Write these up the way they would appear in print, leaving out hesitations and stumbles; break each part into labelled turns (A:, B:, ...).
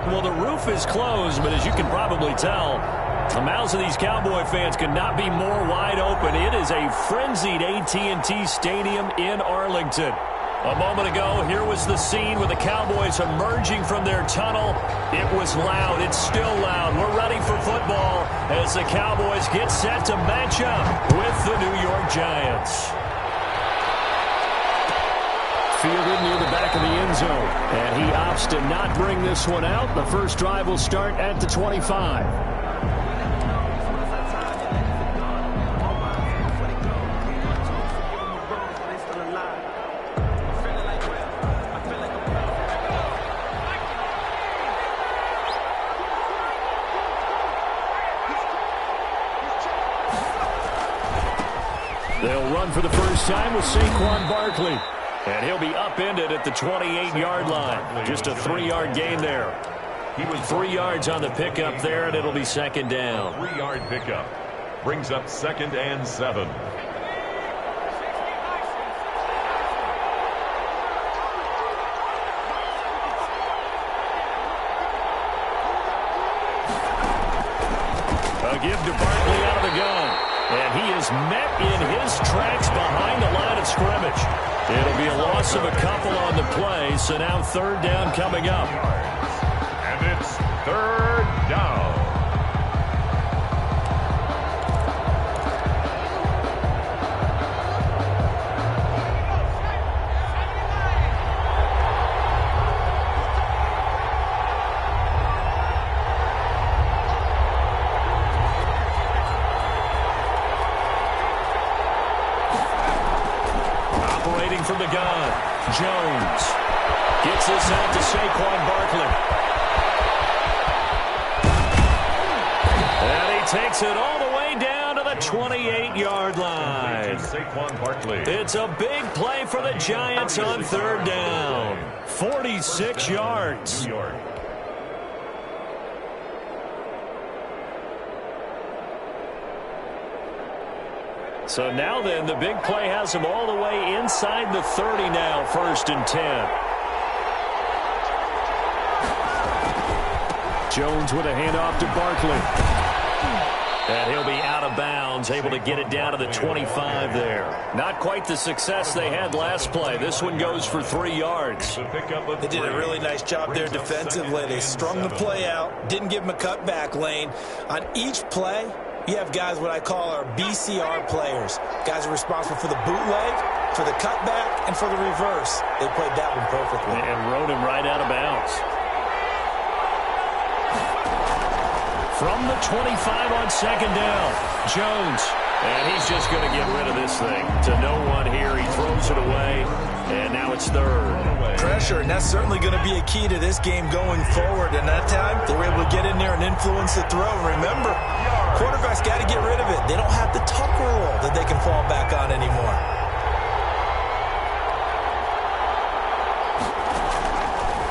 A: Well, the roof is closed, but as you can probably tell, the mouths of these Cowboy fans could not be more wide open. It is a frenzied AT&T Stadium in Arlington. A moment ago, here was the scene with the Cowboys emerging from their tunnel. It was loud. It's still loud. We're ready for football as the Cowboys get set to match up with the New York Giants. Fielded near the back of the end zone, and he opts to not bring this one out. The first drive will start at the 25. They'll run for the first time with Saquon Barkley. And he'll be upended at the 28-yard line. Just a 3-yard gain there. He was 3 yards on the pickup there, and it'll be second down.
B: 3-yard pickup brings up 2nd and 7.
A: A give to Barkley out of the gun. And he is met in his tracks behind the line of scrimmage. It'll be a loss of a couple on the play, so now 3rd down coming up.
B: And it's 3rd down.
A: From the gun, Jones gets this out to Saquon Barkley. And he takes it all the way down to the 28-yard line.
B: Saquon Barkley.
A: It's a big play for the Giants on 3rd down. 46 yards.
B: New York.
A: So now then, the big play has him all the way inside the 30 now, 1st and 10. Jones with a handoff to Barkley. And he'll be out of bounds, able to get it down to the 25 there. Not quite the success they had last play. This one goes for 3 yards.
C: They did a really nice job there defensively. They strung the play out, didn't give him a cutback lane. On each play, you have guys what I call our BCR players. Guys are responsible for the bootleg, for the cutback, and for the reverse. They played that one perfectly.
A: And rode him right out of bounds. From the 25 on 2nd down, Jones. And he's just going to get rid of this thing. To no one here. He throws it away. And now it's 3rd.
C: Pressure, and that's certainly going to be a key to this game going forward. And that time, they were able to get in there and influence the throw. Remember, quarterbacks got to get rid of it. They don't have the tuck rule that they can fall back on anymore.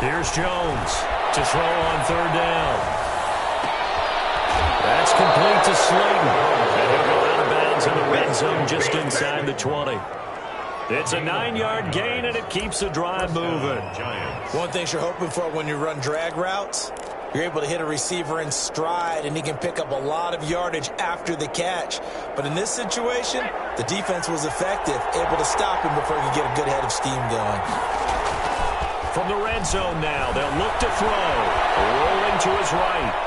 A: Here's Jones to throw on 3rd down. That's complete to Slayton. And he'll go out of bounds in the red zone just inside the 20. It's a 9-yard gain, and it keeps the drive moving.
C: One thing you're hoping for when you run drag routes, you're able to hit a receiver in stride, and he can pick up a lot of yardage after the catch. But in this situation, the defense was effective, able to stop him before he could get a good head of steam going.
A: From the red zone now, they'll look to throw. Rolling to his right.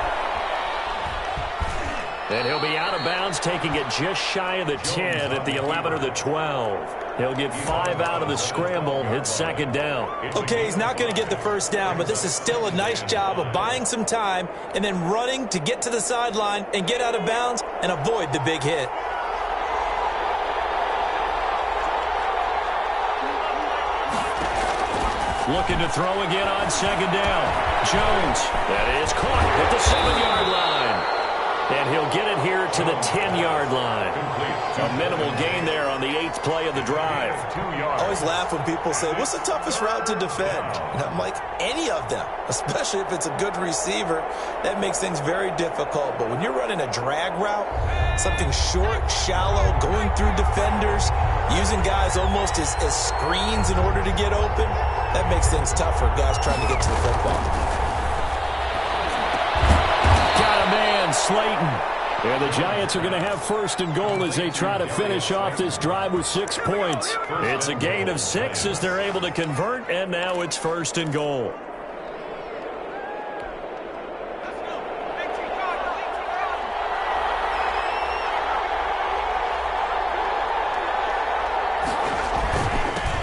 A: And he'll be out of bounds, taking it just shy of the 10 at the 11 or the 12. He'll get 5 out of the scramble. It's 2nd down.
C: Okay, he's not going to get the first down, but this is still a nice job of buying some time and then running to get to the sideline and get out of bounds and avoid the big hit.
A: Looking to throw again on 2nd down. Jones. That is caught at the 7-yard line. And he'll get it here to the 10-yard line. A minimal gain there on the 8th play of the drive.
C: I always laugh when people say, what's the toughest route to defend? And I'm like, any of them, especially if it's a good receiver. That makes things very difficult. But when you're running a drag route, something short, shallow, going through defenders, using guys almost as screens in order to get open, that makes things tough for guys trying to get to the football.
A: Slayton. And the Giants are going to have first and goal as they try to finish off this drive with 6 points. It's a gain of 6 as they're able to convert, and now it's first and goal.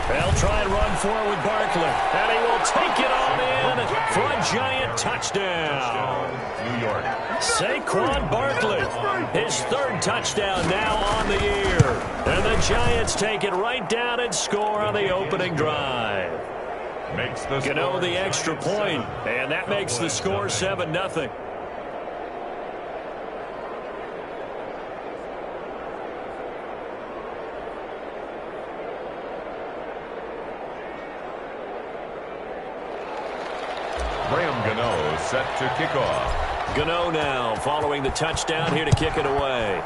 A: They'll try and run forward with Barkley, and he will take it on in for a Giant touchdown.
B: New York.
A: Saquon Barkley, his 3rd touchdown now on the year. And the Giants take it right down and score on the opening drive.
B: Makes the
A: Gano the extra point, and that makes the score 7-0.
B: Gano set to kick off.
A: Gano now following the touchdown here to kick it away.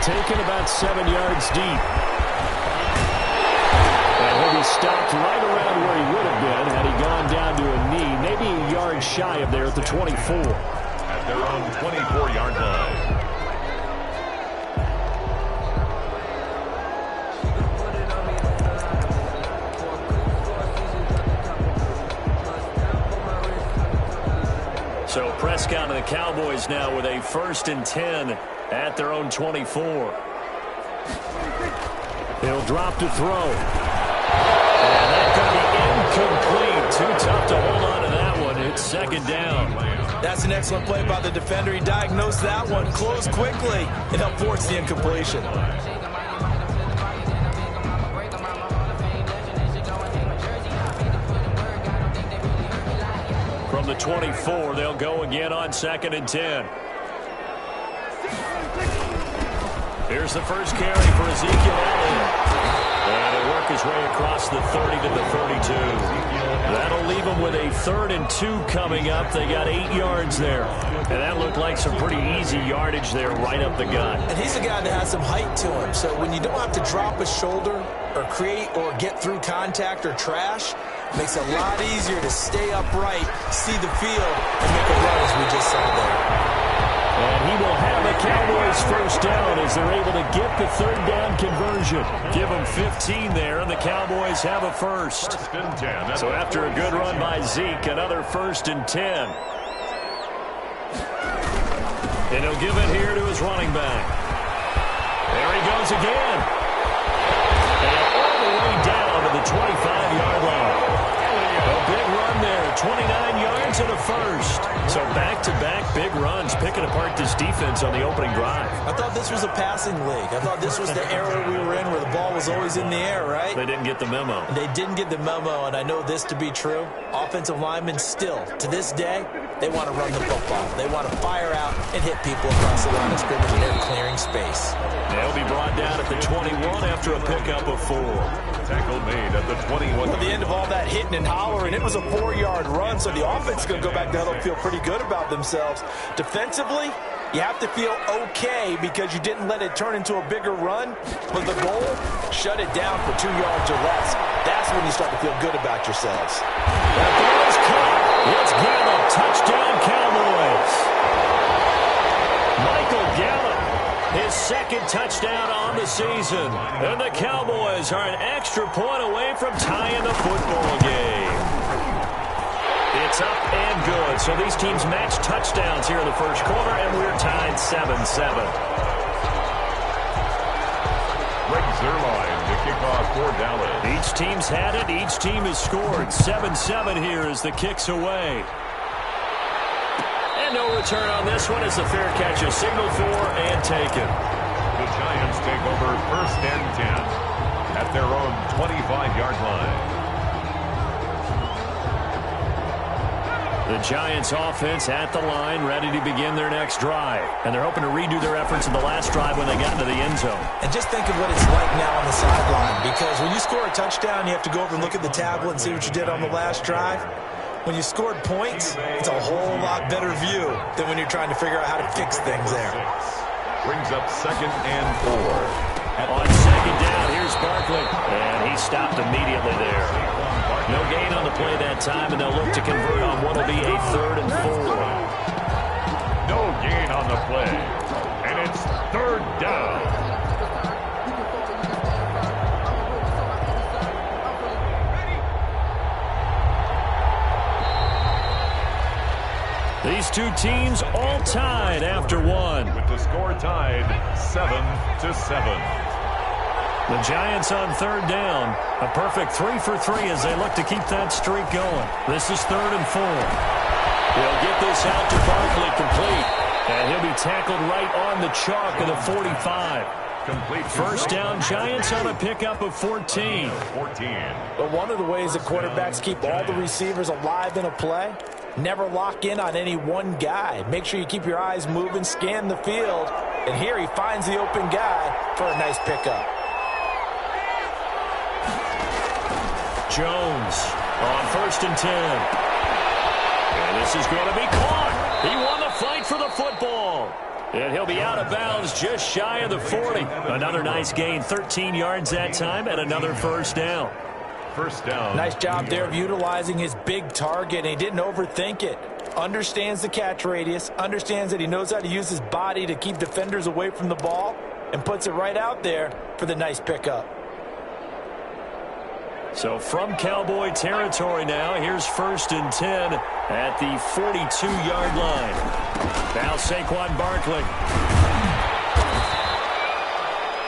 A: Taken about 7 yards deep. And he'll be stopped right around where he would have been had he gone down to a knee, maybe a yard shy of there at the 24.
B: At their own 24-yard line.
A: So Prescott and the Cowboys now with a 1st and 10 at their own 24. He'll drop to throw. And that could be incomplete. Too tough to hold on to that one. It's 2nd down.
C: That's an excellent play by the defender. He diagnosed that one, closed quickly, and helped force the incompletion.
A: From the 24, they'll go again on 2nd and 10. Here's the first carry for Ezekiel Elliott. And he'll work his way across the 30 to the 32. That'll leave them with a 3rd and 2 coming up. They got 8 yards there. And that looked like some pretty easy yardage there right up the gut.
C: And he's a guy that has some height to him. So when you don't have to drop a shoulder or create or get through contact or trash, it makes it a lot easier to stay upright, see the field, and make a run as we just saw there.
A: And he will have the Cowboys first down as they're able to get the 3rd down conversion. Give them 15 there, and the Cowboys have a first.
B: First and 10.
A: So after a good run by Zeke, another 1st and 10. And he'll give it here to his running back. There he goes again. And all the way down to the 25-yard line. A big run there, 29 yards and a first. So back-to-back big runs, picking apart this defense on the opening drive.
C: I thought this was a passing league. I thought this was the era we were in where the ball was always in the air, right?
A: They didn't get the memo.
C: They didn't get the memo, and I know this to be true. Offensive linemen still, to this day, they want to run the football. They want to fire out and hit people across the line of scrimmage, and they're clearing space.
A: They'll be brought down at the 21 after a pickup of 4.
B: Tackle made at the 21.
C: At the end of all that hitting and hollering, it was a 4-yard run, so the offense is going to go back down and feel pretty good about themselves. Defensively, you have to feel okay because you didn't let it turn into a bigger run, but the goal, shut it down for 2 yards or less. That's when you start to feel good about yourselves.
A: That ball is caught. It's Gallup. Touchdown, Cowboys. Michael Gallup, his 2nd touchdown on the season. And the Cowboys are an extra point away from tying the football game. It's up and good. So these teams match touchdowns here in the first quarter, and we're tied 7-7.
B: Greg Zuerlein to kick off for Dallas.
A: Each team's had it. Each team has scored. 7-7 here as the kick's away. And no return on this one as the fair catch is signaled for and taken.
B: The Giants take over 1st and 10 at their own 25-yard line.
A: The Giants offense at the line, ready to begin their next drive. And they're hoping to redo their efforts in the last drive when they got into the end zone.
C: And just think of what it's like now on the sideline, because when you score a touchdown, you have to go over and look at the tablet and see what you did on the last drive. When you scored points, it's a whole lot better view than when you're trying to figure out how to fix things there.
B: Brings up 2nd and 4.
A: On 2nd down, here's Barkley. And he stopped immediately there. No gain on the play that that time, and they'll look to convert on what will be a 3rd and 4.
B: No gain on the play. And it's 3rd down.
A: These two teams all tied after one.
B: With the score tied 7-7.
A: The Giants on 3rd down. A perfect 3 for 3 as they look to keep that streak going. This is 3rd and 4. He'll get this out to Barkley, complete. And he'll be tackled right on the chalk of the 45.
B: Complete.
A: 1st down, Giants on a pickup of 14.
C: But one of the ways that quarterbacks keep all the receivers alive in a play, never lock in on any one guy. Make sure you keep your eyes moving, scan the field. And here he finds the open guy for a nice pickup.
A: Jones on 1st and 10. And this is going to be caught. He won the fight for the football. And he'll be out of bounds just shy of the 40. Another nice gain, 13 yards that time, and another 1st down.
B: 1st down.
C: Nice job there of utilizing his big target, and he didn't overthink it. Understands the catch radius, understands that he knows how to use his body to keep defenders away from the ball, and puts it right out there for the nice pickup.
A: So from Cowboy territory now, here's 1st and 10 at the 42-yard line. Now Saquon Barkley.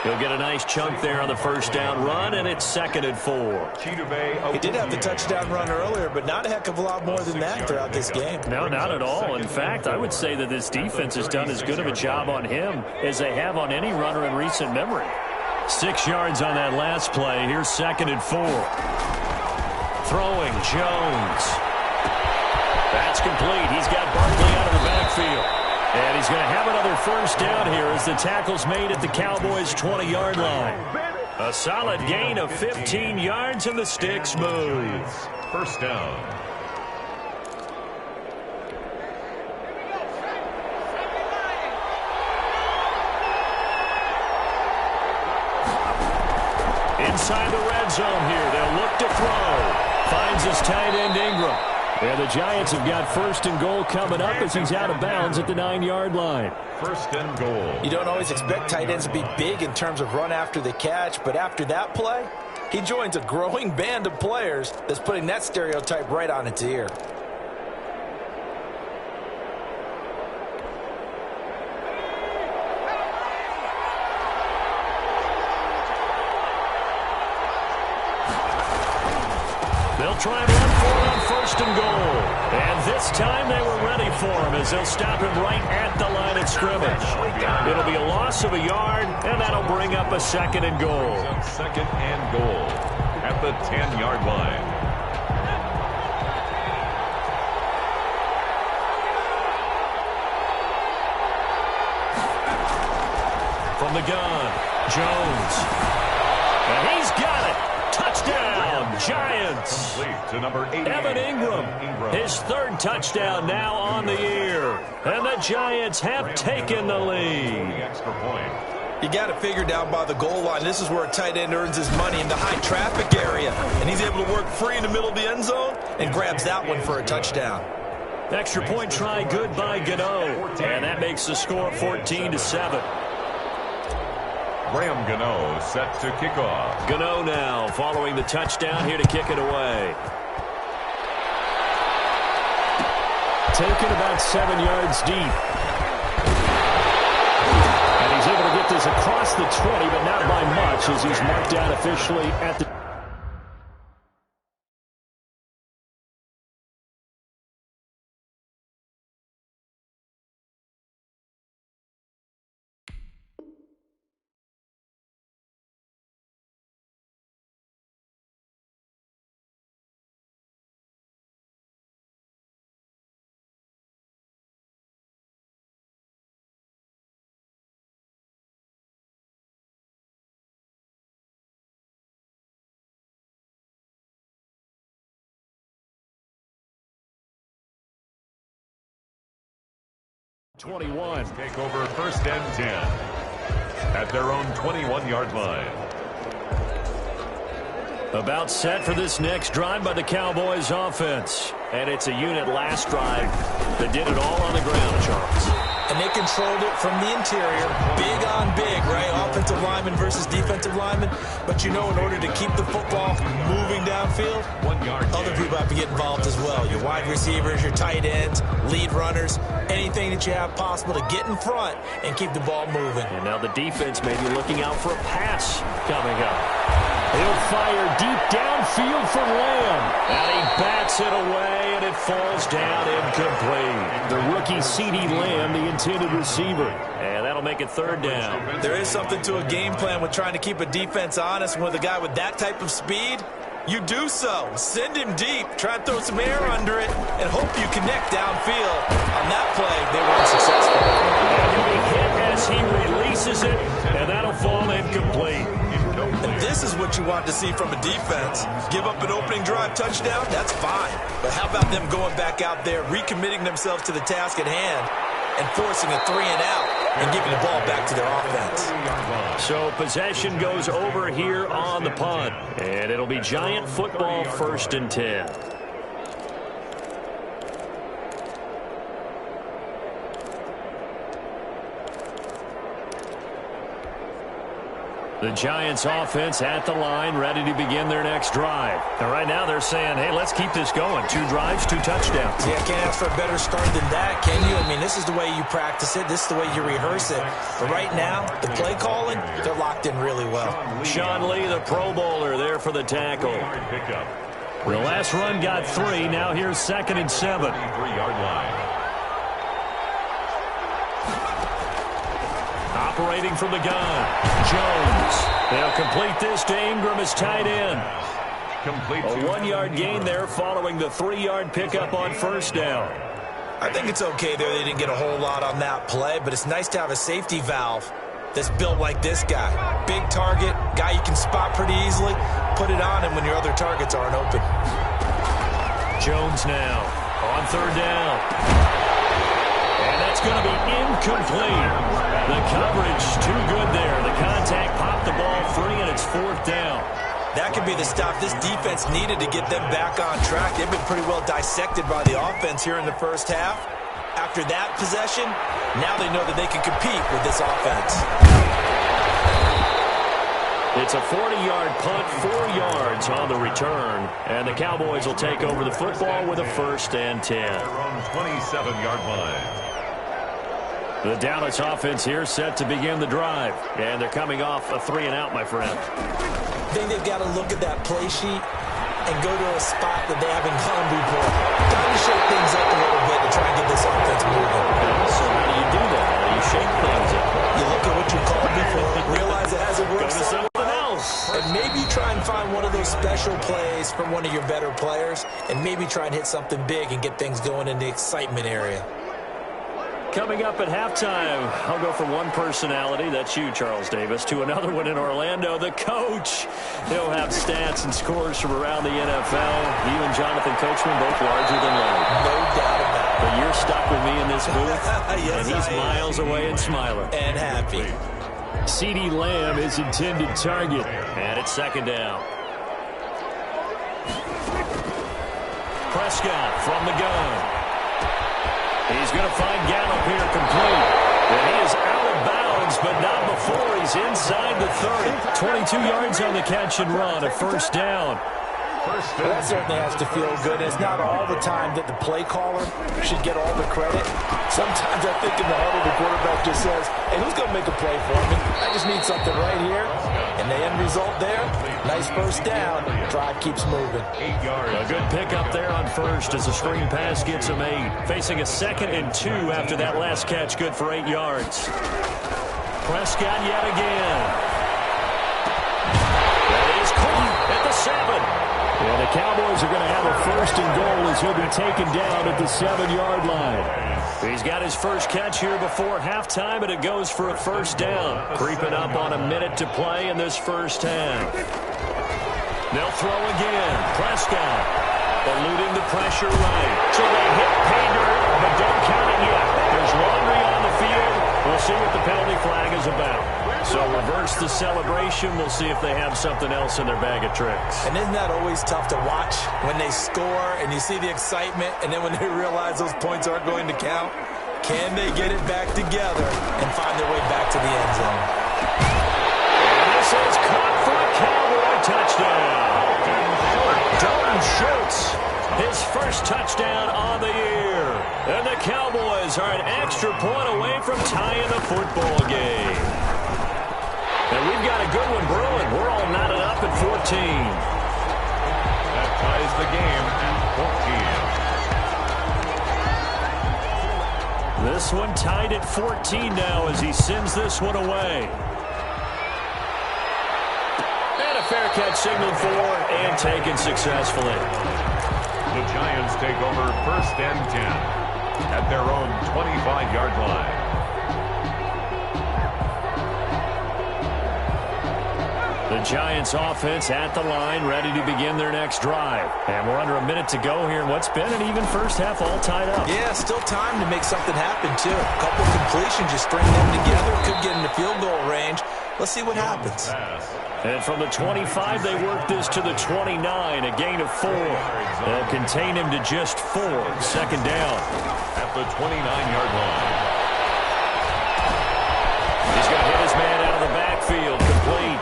A: He'll get a nice chunk there on the 1st down run, and it's 2nd and 4.
C: He did have the touchdown run earlier, but not a heck of a lot more than that throughout this game.
A: No, not at all. In fact, I would say that this defense has done as good of a job on him as they have on any runner in recent memory. 6 yards on that last play. Here's 2nd and 4. Throwing, Jones. That's complete. He's got Barkley out of the backfield. And he's going to have another 1st down here as the tackle's made at the Cowboys' 20-yard line. A solid gain of 15 yards, and the sticks move.
B: 1st down.
A: Inside the red zone here, they'll look to throw. Finds his tight end Ingram. And the Giants have got 1st and goal coming up as he's out of bounds at the 9-yard line.
B: 1st and goal.
C: You don't always expect tight ends to be big in terms of run after the catch, but after that play, he joins a growing band of players that's putting that stereotype right on its ear.
A: They'll try and run for it on 1st and goal. And this time they were ready for him as they'll stop him right at the line of scrimmage. It'll be a loss of a yard, and that'll bring up a 2nd and goal.
B: 2nd and goal at the 10-yard line.
A: From the gun, Jones. And he's got it. Touchdown, Giants.
B: To number 8.
A: Evan Ingram, his 3rd touchdown now on the year. And the Giants have taken the lead.
B: Extra point.
C: You got to figure down by the goal line. This is where a tight end earns his money, in the high traffic area. And he's able to work free in the middle of the end zone and grabs that one for a touchdown.
A: Extra point try good by Gano. And that makes the score 14-7.
B: Graham Gano set to kick off.
A: Gano now following the touchdown here to kick it away. Taken about 7 yards deep. And he's able to get this across the 20, but not by much as he's marked down officially at the... ...21.
B: Take over 1st and 10 at their own 21-yard line.
A: About set for this next drive by the Cowboys offense. And it's a unit last drive that did it all on the ground, Charles.
C: And they controlled it from the interior. Big on big, right? Offensive lineman versus defensive lineman. But you know, in order to keep the football moving downfield, other people have to get involved as well. Your wide receivers, your tight ends, lead runners, anything that you have possible to get in front and keep the ball moving.
A: And now the defense may be looking out for a pass coming up. He'll fire deep downfield for Lamb. And he bats it away, and it falls down incomplete. The rookie CeeDee Lamb, the intended receiver. And that'll make it third down.
C: There is something to a game plan with trying to keep a defense honest. With a guy with that type of speed, you do so. Send him deep. Try and throw some air under it and hope you connect downfield. On that play, they were unsuccessful.
A: And he'll be hit as he releases it, and that'll fall incomplete.
C: And this is what you want to see from a defense. Give up an opening drive touchdown, that's fine. But how about them going back out there, recommitting themselves to the task at hand, and forcing a 3-and-out and giving the ball back to their offense.
A: So possession goes over here on the punt. And it'll be Giant football, 1st and 10. The Giants offense at the line, ready to begin their next drive. And right now they're saying, hey, let's keep this going. 2 drives, 2 touchdowns.
C: Yeah, can't ask for a better start than that, can you? I mean, this is the way you practice it. This is the way you rehearse it. But right now, the play calling, they're locked in really well.
A: Sean Lee, the Pro Bowler, there for the tackle. The last run got 3. Now here's 2nd and 7.
B: 3-yard line.
A: Operating from the gun, Jones. They'll complete this to Ingram as tight end. A 1-yard gain there following the 3-yard pickup on 1st down.
C: I think it's okay there. They didn't get a whole lot on that play, but it's nice to have a safety valve that's built like this guy. Big target, guy you can spot pretty easily. Put it on him when your other targets aren't open.
A: Jones now on 3rd down. And that's going to be incomplete. The coverage too good there. The contact popped the ball free, and it's 4th down.
C: That could be the stop this defense needed to get them back on track. They've been pretty well dissected by the offense here in the first half. After that possession, now they know that they can compete with this offense.
A: It's a 40-yard punt, 4 yards on the return. And the Cowboys will take over the football with a 1st and 10.
B: 27-yard line.
A: The Dallas offense here set to begin the drive. And they're coming off a 3-and-out, my friend.
C: I think they've got to look at that play sheet and go to a spot that they haven't gone before. Time to shake things up a little bit to try and get this offense moving.
A: So how do you do that? How do you shake things up?
C: You look at what you called before, realize it hasn't worked
A: Go to something else.
C: and maybe try and find one of those special plays from one of your better players, and maybe try and hit something big and get things going in the excitement area.
A: Coming up at halftime, I'll go from one personality, that's you, Charles Davis, to another one in Orlando, the coach. He'll have stats and scores from around the NFL. You and Jonathan Coachman both larger than life.
C: No doubt about it.
A: But you're stuck with me in this booth,
C: Yes,
A: and he's miles away and smiling.
C: And happy.
A: CeeDee Lamb is intended target, and it's 2nd down. Prescott from the gun. He's going to find Gallup here complete. And he is out of bounds, but not before he's inside the 30. 22 yards on the catch and run, a 1st down.
C: Well, that certainly has to feel good. It's not all the time that the play caller should get all the credit. Sometimes I think in the huddle, the quarterback just says, hey, who's going to make a play for me? I just need something right here. And the end result there, nice 1st down. Drive keeps moving.
B: 8 yards.
A: A good pickup there on 1st as the screen pass gets him 8. Facing a 2nd and 2 after that last catch, good for 8 yards. Prescott yet again. That is caught at the 7. And the Cowboys are going to have a 1st and goal as he'll be taken down at the 7-yard line. He's got his first catch here before halftime, and it goes for a 1st down. Creeping up on a minute to play in this first half. They'll throw again. Prescott eluding the pressure right. So they hit pay dirt, but don't count it yet. There's laundry on the field. We'll see what the penalty flag is about. So reverse the celebration. We'll see if they have something else in their bag of tricks.
C: And isn't that always tough to watch when they score and you see the excitement, and then when they realize those points aren't going to count? Can they get it back together and find their way back to the end zone?
A: And this is caught for a Cowboy touchdown. Dalton Schultz, his first touchdown on the year. And the Cowboys are an extra point away from tying the football game. And we've got a good one brewing. We're all knotted up at 14.
B: That ties the game at 14.
A: This one tied at 14 now as he sends this one away. And a fair catch signaled for and taken successfully.
B: The Giants take over first and 10 at their own 25-yard line.
A: The Giants offense at the line, ready to begin their next drive. And we're under a minute to go here in what's been an even first half, all tied up.
C: Yeah, still time to make something happen, too. A couple completions, you string them together, could get into field goal range. Let's see what happens.
A: And from the 25, they work this to the 29, a gain of 4. They'll contain him to just 4. Second down.
B: At the 29-yard line.
A: He's going to hit his man out of the backfield, complete.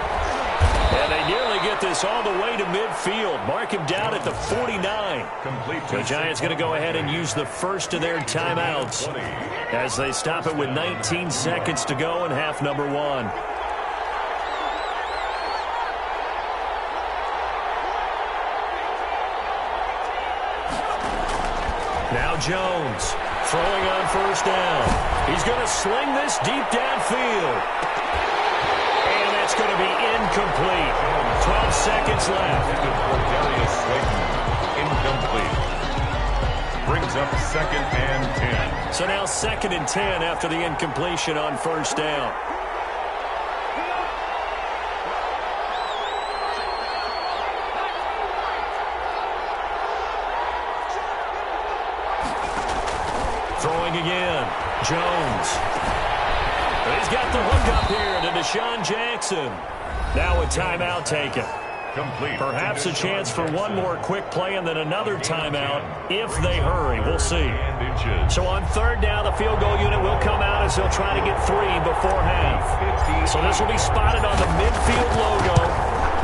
A: And they nearly get this all the way to midfield. Mark him down at the 49.
B: Complete.
A: The Giants going to go ahead and use the first of their timeouts as they stop it with 19 seconds to go in half number 1. Now Jones throwing on first down. He's going to sling this deep downfield. And that's going to be incomplete. 12 seconds left.
B: Darius Slayton, incomplete. Brings up second and 10.
A: So now second and 10 after the incompletion on first down. Throwing again. Jones. He's got the hook up here to Deshaun Jackson. Now a timeout taken.
B: Complete.
A: Perhaps a chance for one more quick play and then another timeout if they hurry. We'll see. So on third down, the field goal unit will come out as they'll try to get 3 before half. So this will be spotted on the midfield logo.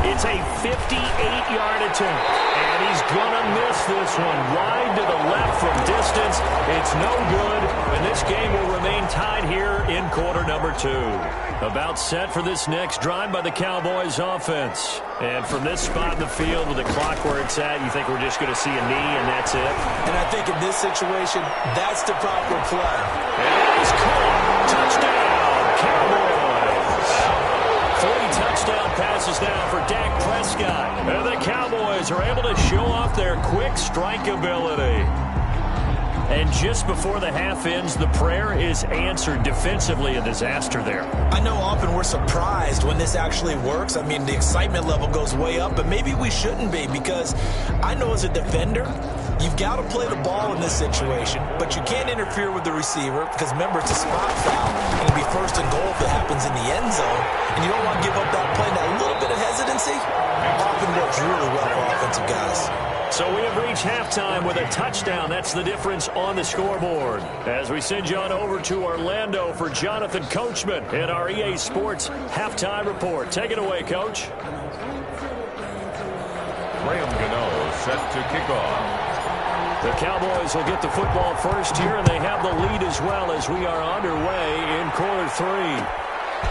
A: It's a 58-yard attempt. And he's going to miss this one. Wide to the left from distance. It's no good. And this game will remain tied here in quarter number 2. About set for this next drive by the Cowboys offense. And from this spot in the field with the clock where it's at, you think we're just going to see a knee and that's it?
C: And I think in this situation, that's the proper play.
A: And he's caught. Touchdown, Cowboys. 3 touchdown passes now for Dak Prescott. And the Cowboys are able to show off their quick strike ability. And just before the half ends, the prayer is answered. Defensively, a disaster there.
C: I know often we're surprised when this actually works. I mean, the excitement level goes way up, but maybe we shouldn't be, because I know as a defender, you've got to play the ball in this situation, but you can't interfere with the receiver because, remember, it's a spot foul. It'll be first and goal if it happens in the end zone, and you don't want to give up that play. Now, a little bit of hesitancy often works really well for offensive guys.
A: So we have reached halftime with a touchdown. That's the difference on the scoreboard. As we send you on over to Orlando for Jonathan Coachman in our EA Sports Halftime Report. Take it away, Coach.
B: Graham Gano set to kick off.
A: The Cowboys will get the football first here, and they have the lead as well as we are underway in quarter 3.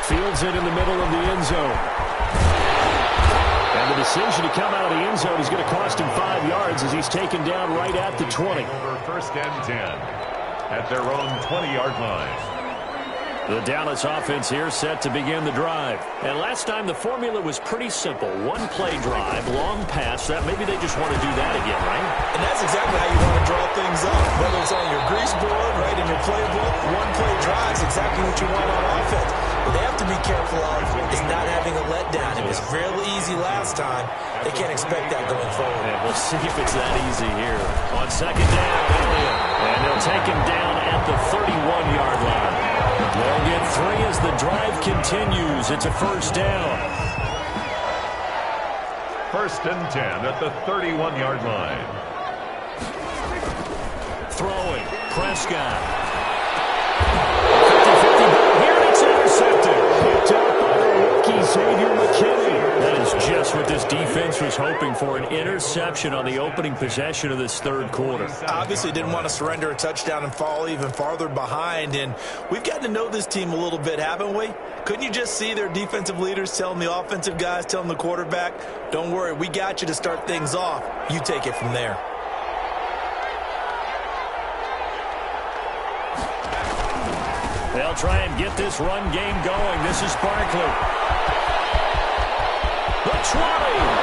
A: Fields it in the middle of the end zone. And the decision to come out of the end zone is going to cost him 5 yards as he's taken down right at the 20.
B: Over first and 10 at their own 20-yard line.
A: The Dallas offense here set to begin the drive. And last time the formula was pretty simple. One play drive, long pass. That maybe they just want to do that again, right?
C: And that's exactly how you want to draw things up. Whether it's on your grease board, right, in your playbook, one play drive is exactly what you want on offense. What they have to be careful of is not having a letdown. It was real easy last time. They can't expect that going forward.
A: And we'll see if it's that easy here. On second down, Elliott. And they'll take him down at the 31-yard line. They'll get 3 as the drive continues. It's a first down.
B: 1st and 10 at the 31-yard line.
A: Throwing. Prescott. 50-50 ball here, and it's intercepted. Picked up by the rookie, Xavier McKinney. That is just what this defense was hoping for, an interception on the opening possession of this third quarter.
C: Obviously didn't want to surrender a touchdown and fall even farther behind, and we've gotten to know this team a little bit, haven't we? Couldn't you just see their defensive leaders telling the offensive guys, telling the quarterback, don't worry, we got you to start things off. You take it from there.
A: They'll try and get this run game going. This is Barkley. The 20.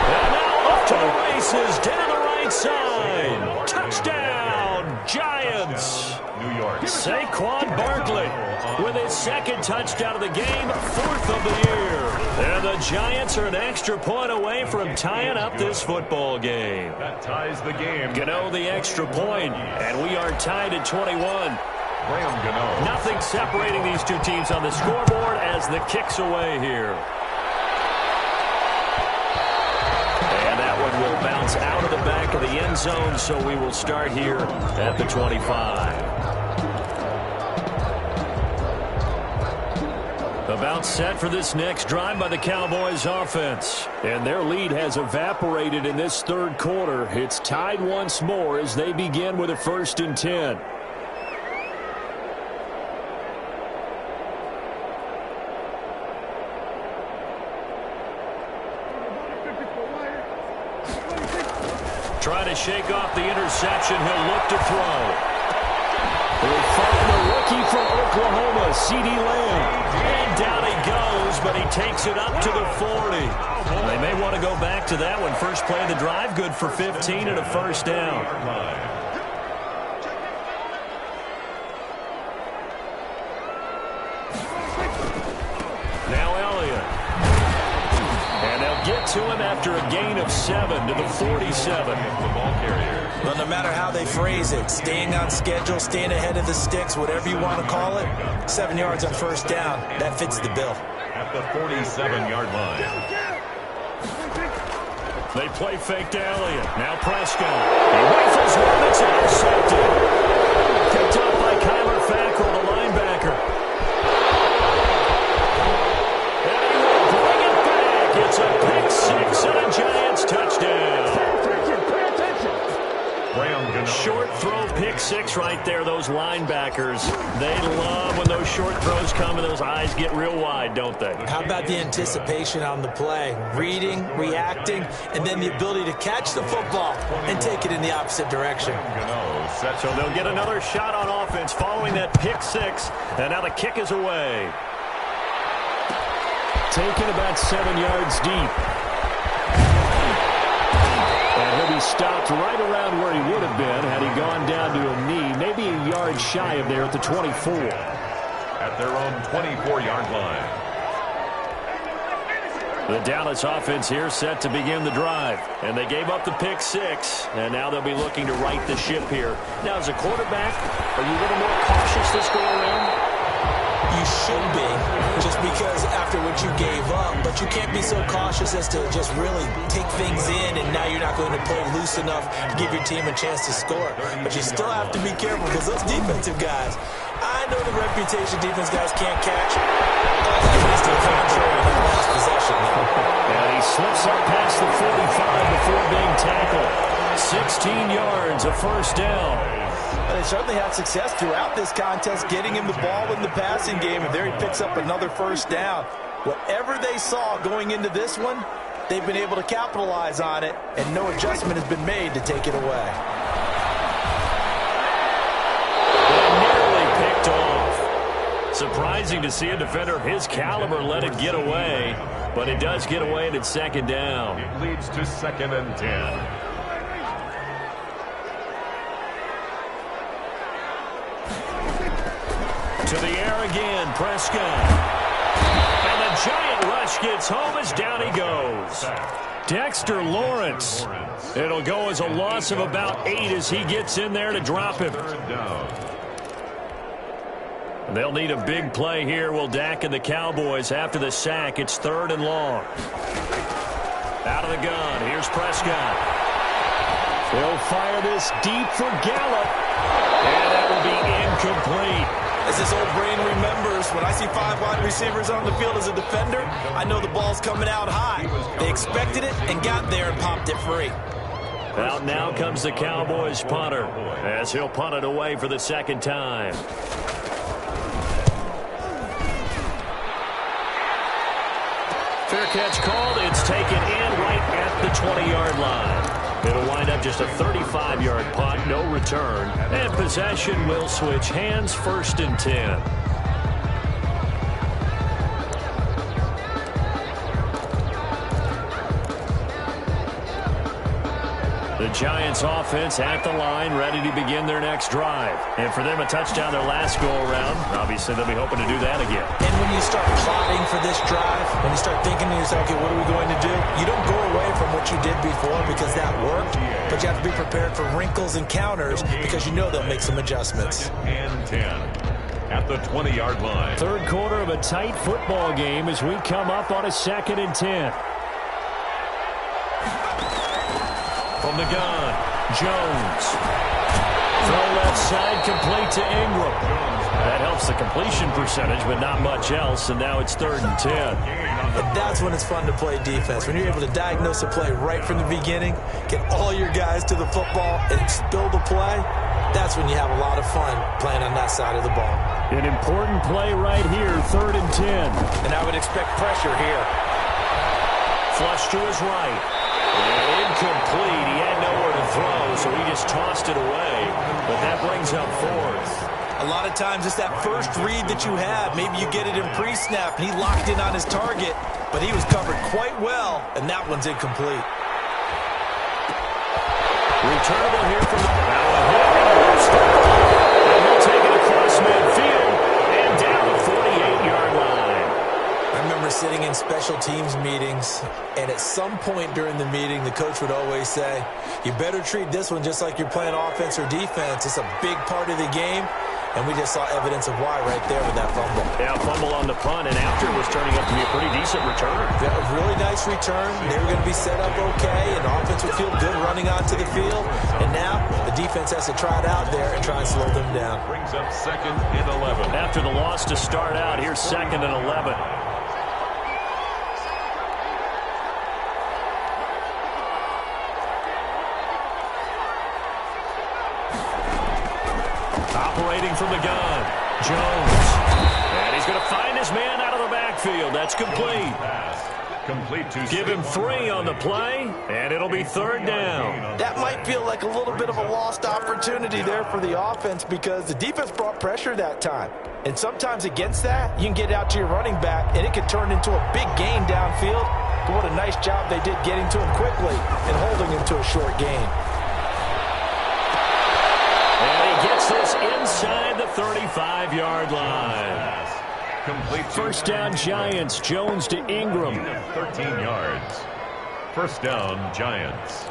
A: And now off to the races down the right side. Touchdown, Giants.
B: New York.
A: Saquon Barkley with his 2nd touchdown of the game, 4th of the year. And the Giants are an extra point away from tying up this football game.
B: That ties the game.
A: Gano the extra point, and we are tied at 21. Nothing separating these two teams on the scoreboard as the kick's away here. And that one will bounce out of the back of the end zone, so we will start here at the 25. About set for this next drive by the Cowboys offense. And their lead has evaporated in this third quarter. It's tied once more as they begin with a 1st and 10. Trying to shake off the interception. He'll look to throw. We'll find the rookie from Oklahoma, C.D. Lamb. And down he goes, but he takes it up to the 40. They may want to go back to that one. First play of the drive, good for 15 and a first down. Now Elliott. And they'll get to him after a gain of 7 to the 47.
C: Well, no matter how they phrase it, staying on schedule, staying ahead of the sticks, whatever you want to call it, 7 yards on first down, that fits the bill.
B: At the 47-yard line.
A: They play fake to Elliott. Now Prescott. He rifles one. It's intercepted. Picked up by Kyler Fackrell, the linebacker. And he will bring it back. It's a pick 6 and a Giants touchdown. Short throw, pick 6 right there. Those linebackers, they love when those short throws come and those eyes get real wide, don't they?
C: How about the anticipation on the play? Reading, reacting, and then the ability to catch the football and take it in the opposite direction.
A: So they'll get another shot on offense following that pick 6, and now the kick is away. Taken about 7 yards deep. And he'll be stopped right around where he would have been had he gone down to a knee, maybe a yard shy of there at the 24.
B: At their own 24-yard line.
A: The Dallas offense here set to begin the drive. And they gave up the pick 6, and now they'll be looking to right the ship here. Now, as a quarterback, are you a little more cautious this go around?
C: You should be, just because after what you gave up, but you can't be so cautious as to just really take things in, and now you're not going to play loose enough to give your team a chance to score. But you still have to be careful because those defensive guys, I know the reputation defense guys can't catch. All that is to the contrary in that last possession.
A: And he slips up past the 45 before being tackled. 16 yards, a first down.
C: They certainly had success throughout this contest getting him the ball in the passing game, and there he picks up another first down. Whatever they saw going into this one, they've been able to capitalize on it, and no adjustment has been made to take it away.
A: Nearly picked off. Surprising to see a defender of his caliber let it get away, but it does get away and it's second down.
B: It leads to 2nd and 10.
A: To the air again, Prescott. And the giant rush gets home as down he goes. Dexter Lawrence. It'll go as a loss of about 8 as he gets in there to drop him. They'll need a big play here. Will Dak and the Cowboys after the sack. It's 3rd and long. Out of the gun. Here's Prescott. They'll fire this deep for Gallup. And that will be incomplete.
C: As this old brain remembers, when I see 5 wide receivers on the field as a defender, I know the ball's coming out high. They expected it and got there and popped it free.
A: Out now comes the Cowboys punter as he'll punt it away for the 2nd time. Fair catch called. It's taken in right at the 20-yard line. It'll wind up just a 35-yard punt, no return. And possession will switch hands, 1st and 10. The Giants offense at the line, ready to begin their next drive. And for them, a touchdown their last go-around. Obviously, they'll be hoping to do that again.
C: And when you start plotting for this drive, when you start thinking to yourself, okay, what are we going to do? You don't go away from what you did before because that worked, but you have to be prepared for wrinkles and counters because you know they'll make some adjustments.
B: And 10 at the 20-yard line.
A: 3rd quarter of a tight football game as we come up on a 2nd and 10. From the gun, Jones. Throw left side, complete to Ingram. That helps the completion percentage, but not much else, and now it's 3rd and 10.
C: And that's when it's fun to play defense. When you're able to diagnose a play right from the beginning, get all your guys to the football, and spill the play, that's when you have a lot of fun playing on that side of the ball.
A: An important play right here, 3rd and 10.
C: And I would expect pressure here.
A: Flush to his right. Incomplete. He had nowhere to throw, so he just tossed it away. But that brings up 4th.
C: A lot of times it's that first read that you have. Maybe you get it in pre-snap, and he locked in on his target, but he was covered quite well, and that one's incomplete.
A: Returnable here from the and he'll take it across midfield and down the 48-yard line.
C: I remember sitting in special teams meetings, and at some point during the meeting, the coach would always say, you better treat this one just like you're playing offense or defense. It's a big part of the game, and we just saw evidence of why right there with that fumble.
A: Yeah, fumble on the punt, and after it was turning up to be a pretty decent return.
C: That was a really nice return. They were going to be set up okay, and the offense would feel good running onto the field. And now the defense has to try it out there and try and slow them down.
B: Brings up 2nd and 11.
A: After the loss to start out, here's 2nd and 11. Operating from the gun, Jones. And he's going to find his man out of the backfield. That's complete.
B: Complete to
A: Give him 3 on the play, and it'll be 3rd down.
C: That might feel like a little bit of a lost opportunity there for the offense because the defense brought pressure that time. And sometimes against that, you can get out to your running back, and it could turn into a big gain downfield. But what a nice job they did getting to him quickly and holding him to a short gain.
A: Gets this inside the 35-yard line.
B: Complete.
A: 1st down, Giants. Jones to Ingram.
B: 13 yards. 1st down, Giants.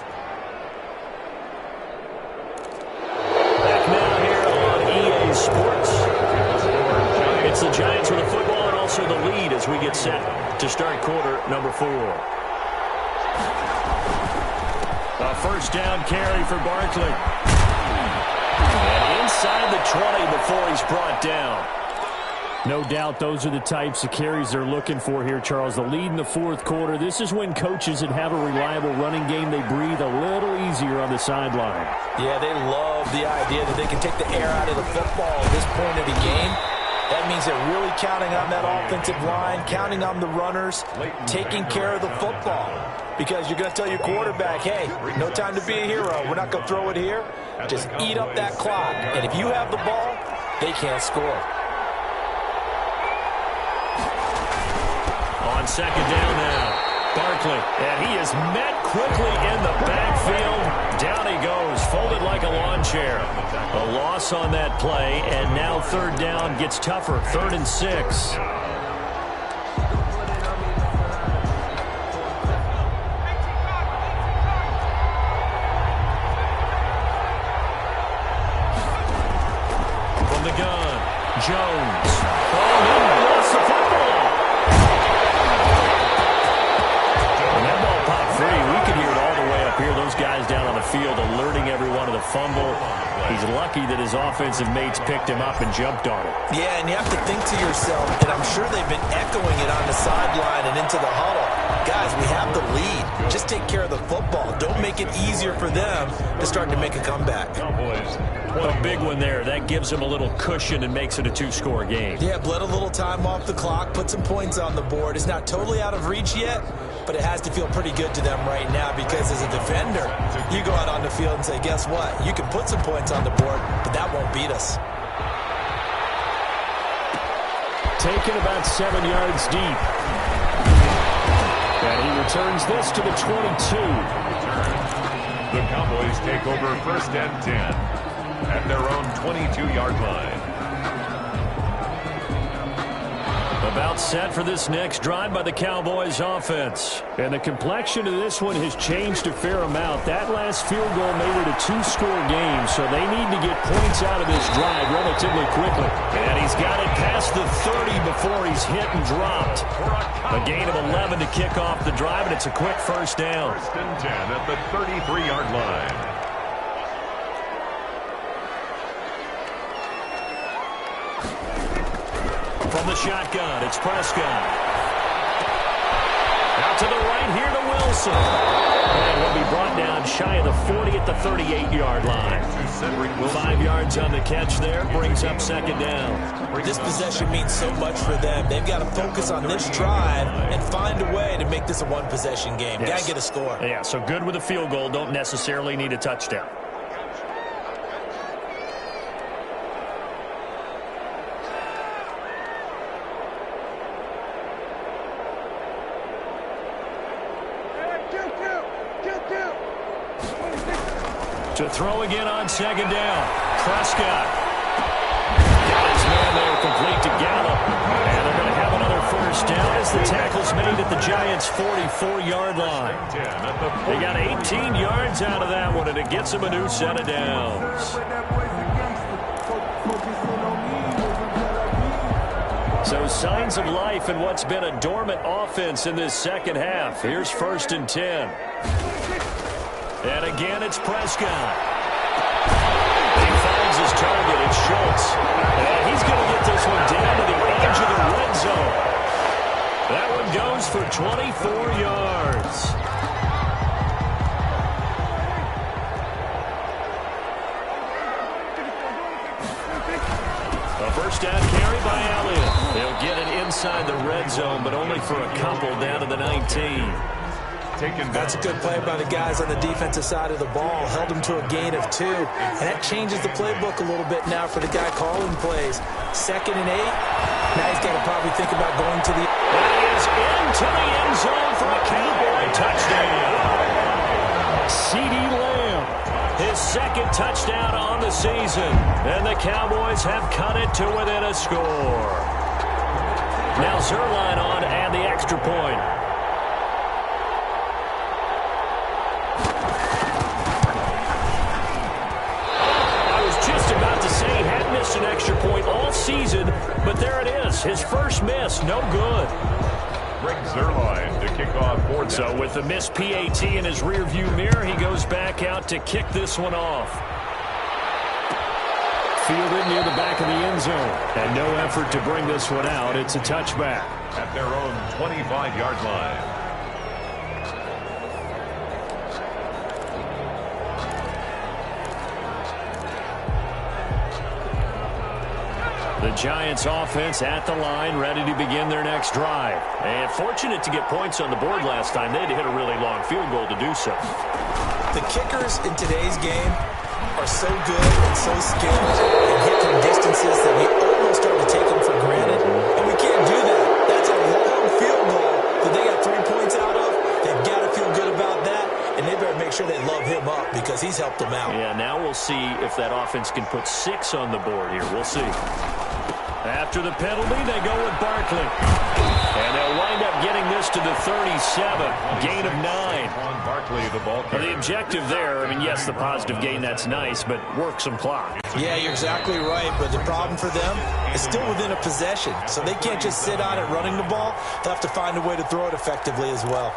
A: Back now here on EA Sports. It's the Giants with the football and also the lead as we get set to start quarter number 4. A 1st down carry for Barkley. And inside the 20 before he's brought down. No doubt those are the types of carries they're looking for here, Charles. The lead in the 4th quarter. This is when coaches that have a reliable running game, they breathe a little easier on the sideline.
C: Yeah, they love the idea that they can take the air out of the football at this point of the game. That means they're really counting on that offensive line, counting on the runners, taking care of the football. Because you're going to tell your quarterback, hey, no time to be a hero. We're not going to throw it here. Just eat up that clock. And if you have the ball, they can't score.
A: On 2nd down now, Barkley. And he is met quickly in the backfield. Down he goes, folded like a lawn chair. A loss on that play, and now 3rd down gets tougher. 3rd and 6. Jones. Oh, no, he lost the football. And that ball popped free. We could hear it all the way up here. Those guys down on the field alerting everyone of the fumble. He's lucky that his offensive mates picked him up and jumped on it.
C: Yeah, and you have to think to yourself, and I'm sure they've been echoing it on the sideline and into the huddle. Guys, we have the lead. Just take care of the football. Don't make it easier for them to start to make a comeback.
B: Cowboys.
A: What a big one there. That gives them a little cushion and makes it a two-score game.
C: Yeah, bled a little time off the clock, put some points on the board. It's not totally out of reach yet, but it has to feel pretty good to them right now because as a defender, you go out on the field and say, guess what? You can put some points on the board, but that won't beat us.
A: Taken about 7 yards deep. And he returns this to the 22.
B: The Cowboys take over 1st and 10 at their own 22-yard line.
A: About set for this next drive by the Cowboys offense. And the complexion of this one has changed a fair amount. That last field goal made it a two-score game, so they need to get points out of this drive relatively quickly. And he's got it past the 30 before he's hit and dropped. A gain of 11 to kick off the drive, and it's a quick first down.
B: 1st and 10 at the 33-yard line.
A: From the shotgun, it's Prescott. Out to the right here to Wilson. And will be brought down shy of the 40 at the 38-yard line. 5 yards on the catch there, brings up 2nd down.
C: This possession means so much for them. They've got to focus on this drive and find a way to make this a one-possession game.
A: Yes.
C: Got to get a score.
A: Yeah, so good with a field goal. Don't necessarily need a touchdown. To throw again on 2nd down. Prescott. Got his man there complete to Gallup. And they're going to have another first down as the tackle's made at the Giants' 44-yard line. They got 18 yards out of that one, and it gets them a new set of downs. So signs of life in what's been a dormant offense in this second half. Here's 1st and 10. And again, it's Prescott. He finds his target. It's Schultz. And he's going to get this one down to the edge of the red zone. That one goes for 24 yards. A first down carry by Elliott. They'll get it inside the red zone, but only for a couple down to the 19.
C: That's a good play by the guys on the defensive side of the ball. Held them to a gain of 2. And that changes the playbook a little bit now for the guy calling plays. 2nd and 8. Now he's got to probably think about going to the...
A: That is into the end zone for a Cowboy touchdown. CeeDee Lamb, his 2nd touchdown on the season. And the Cowboys have cut it to within a score. Now Zerline on to add the extra point. An extra point all season, but there it is. His first miss, no good.
B: Greg Zerline to kick off 4th.
A: So with the missed PAT in his rearview mirror, he goes back out to kick this one off. Fielded near the back of the end zone. And no effort to bring this one out. It's a touchback.
B: At their own 25-yard line.
A: The Giants offense at the line, ready to begin their next drive. And fortunate to get points on the board last time. They had to hit a really long field goal to do so.
C: The kickers in today's game are so good and so skilled and hit from distances that we almost start to take them for granted. And we can't do that. That's a long field goal that they got 3 points out of. They've got to feel good about that. And they better make sure they love him up because he's helped them out.
A: Yeah, now we'll see if that offense can put 6 on the board here. We'll see. After the penalty, they go with Barkley. And they'll wind up getting this to the 37, gain of 9.
B: Barkley, the ball carrier.
A: The objective there, I mean, yes, the positive gain, that's nice, but work some clock.
C: Yeah, you're exactly right, but the problem for them is still within a possession, so they can't just sit on it running the ball. They'll have to find a way to throw it effectively as well.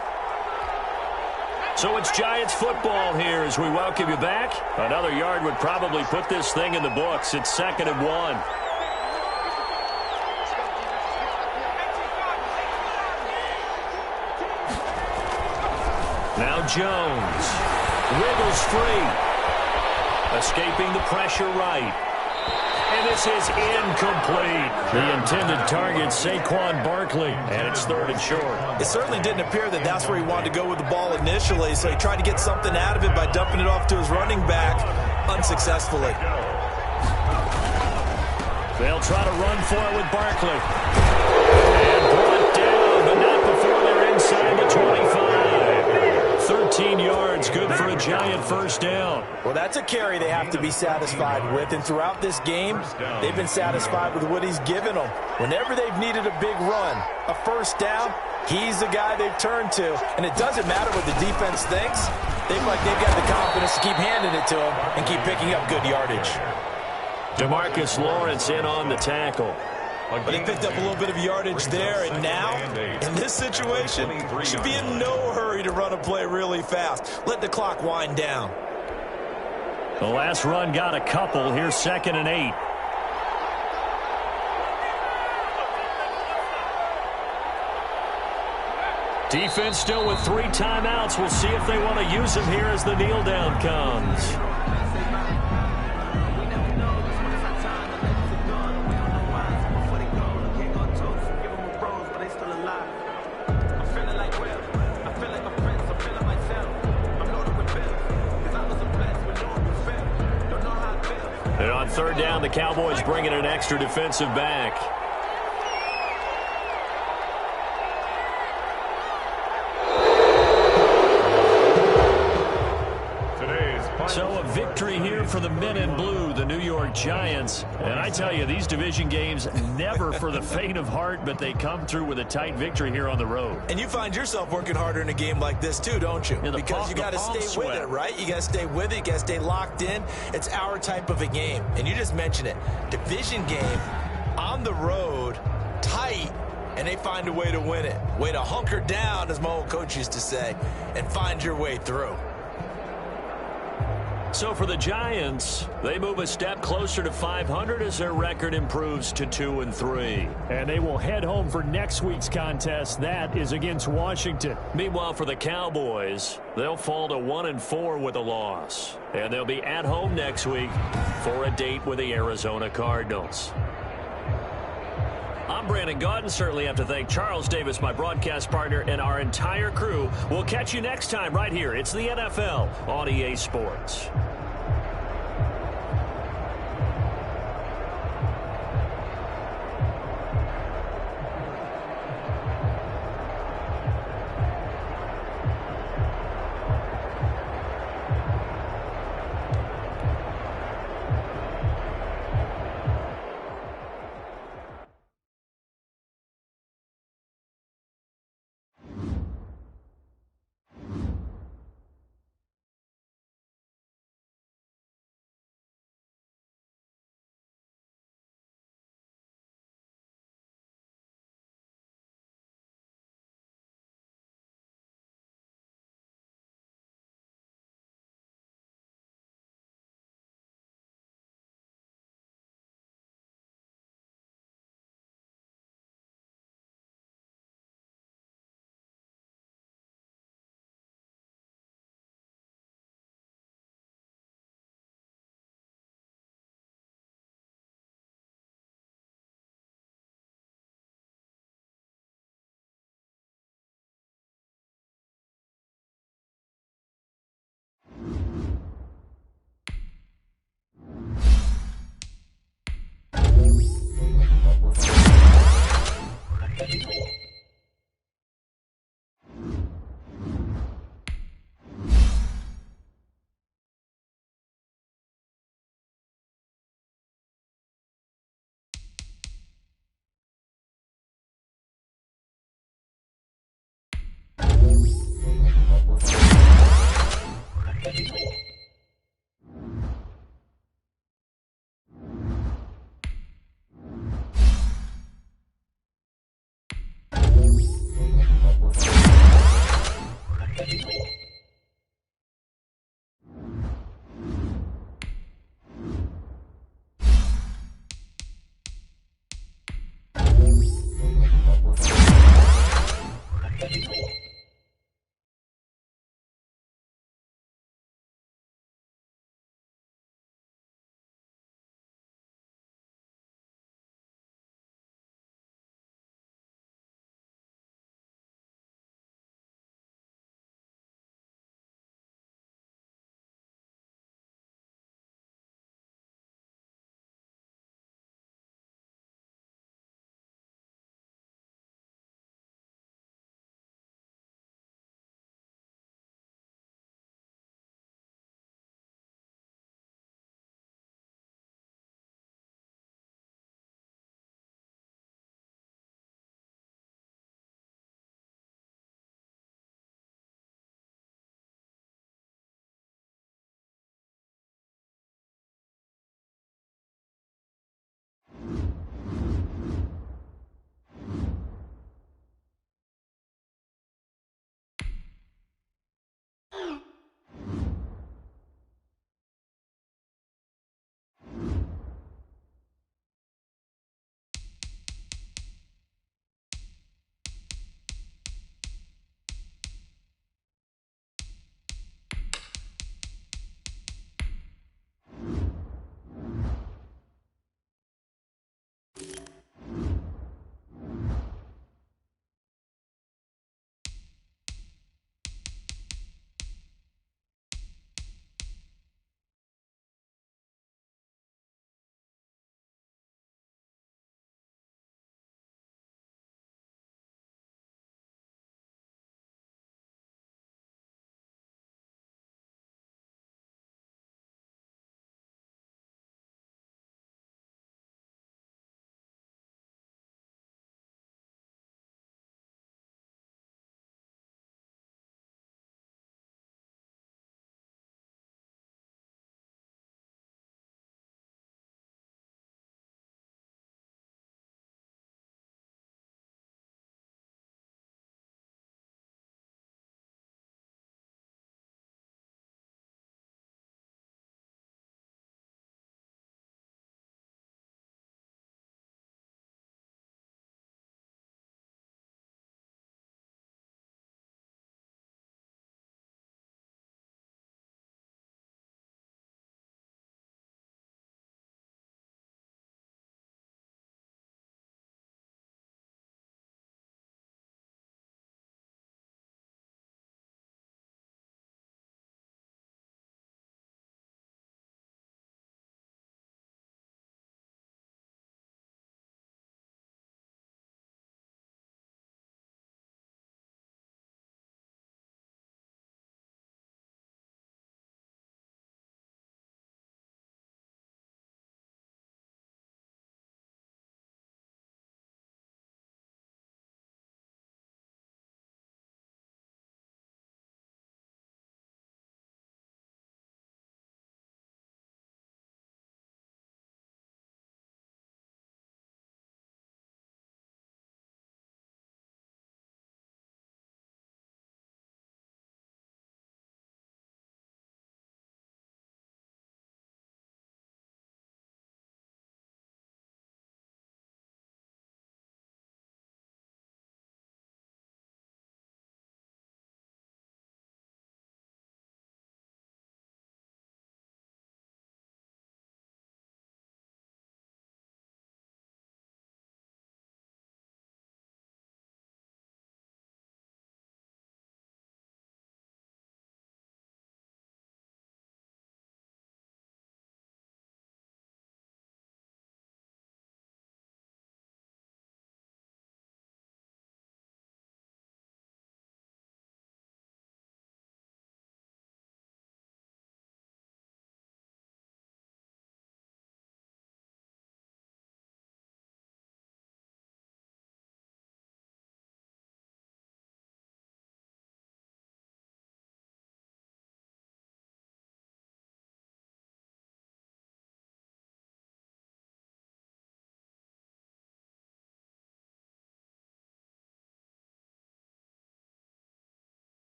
A: So it's Giants football here as we welcome you back. Another yard would probably put this thing in the books. It's 2nd and 1. Now Jones wiggles free, escaping the pressure right. And this is incomplete. The intended target, Saquon Barkley, and it's 3rd and short.
C: It certainly didn't appear that that's where he wanted to go with the ball initially, so he tried to get something out of it by dumping it off to his running back unsuccessfully.
A: They'll try to run for it with Barkley. And brought down, but not before they're inside the 25. 13 yards, good for a Giant first down.
C: Well, that's a carry they have to be satisfied with, and throughout this game, they've been satisfied with what he's given them. Whenever they've needed a big run, a first down, he's the guy they've turned to. And it doesn't matter what the defense thinks. They've got the confidence to keep handing it to him and keep picking up good yardage.
A: DeMarcus Lawrence in on the tackle.
C: But he picked up a little bit of yardage there, and now, in this situation, should be in no hurry to run a play really fast. Let the clock wind down.
A: The last run got a couple. Here's 2nd and 8. Defense still with 3 timeouts. We'll see if they want to use them here as the kneel down comes. And on 3rd down, the Cowboys bring in an extra defensive back. So a victory here for the men in blue, the New York Giants. And I tell you, these division games never for the faint of heart, but they come through with a tight victory here on the road.
C: And you find yourself working harder in a game like this too, don't you?
A: Yeah,
C: because you got to stay with it, right? You got to stay with it. You got to stay locked in. It's our type of a game. And you just mentioned it. Division game, on the road, tight, and they find a way to win it. Way to hunker down, as my old coach used to say, and find your way through.
A: So for the Giants, they move a step closer to 500 as their record improves to 2-3.
D: And they will head home for next week's contest. That is against Washington.
A: Meanwhile, for the Cowboys, they'll fall to 1-4 with a loss. And they'll be at home next week for a date with the Arizona Cardinals. I'm Brandon Gaudin. Certainly have to thank Charles Davis, my broadcast partner, and our entire crew. We'll catch you next time right here. It's the NFL on EA Sports.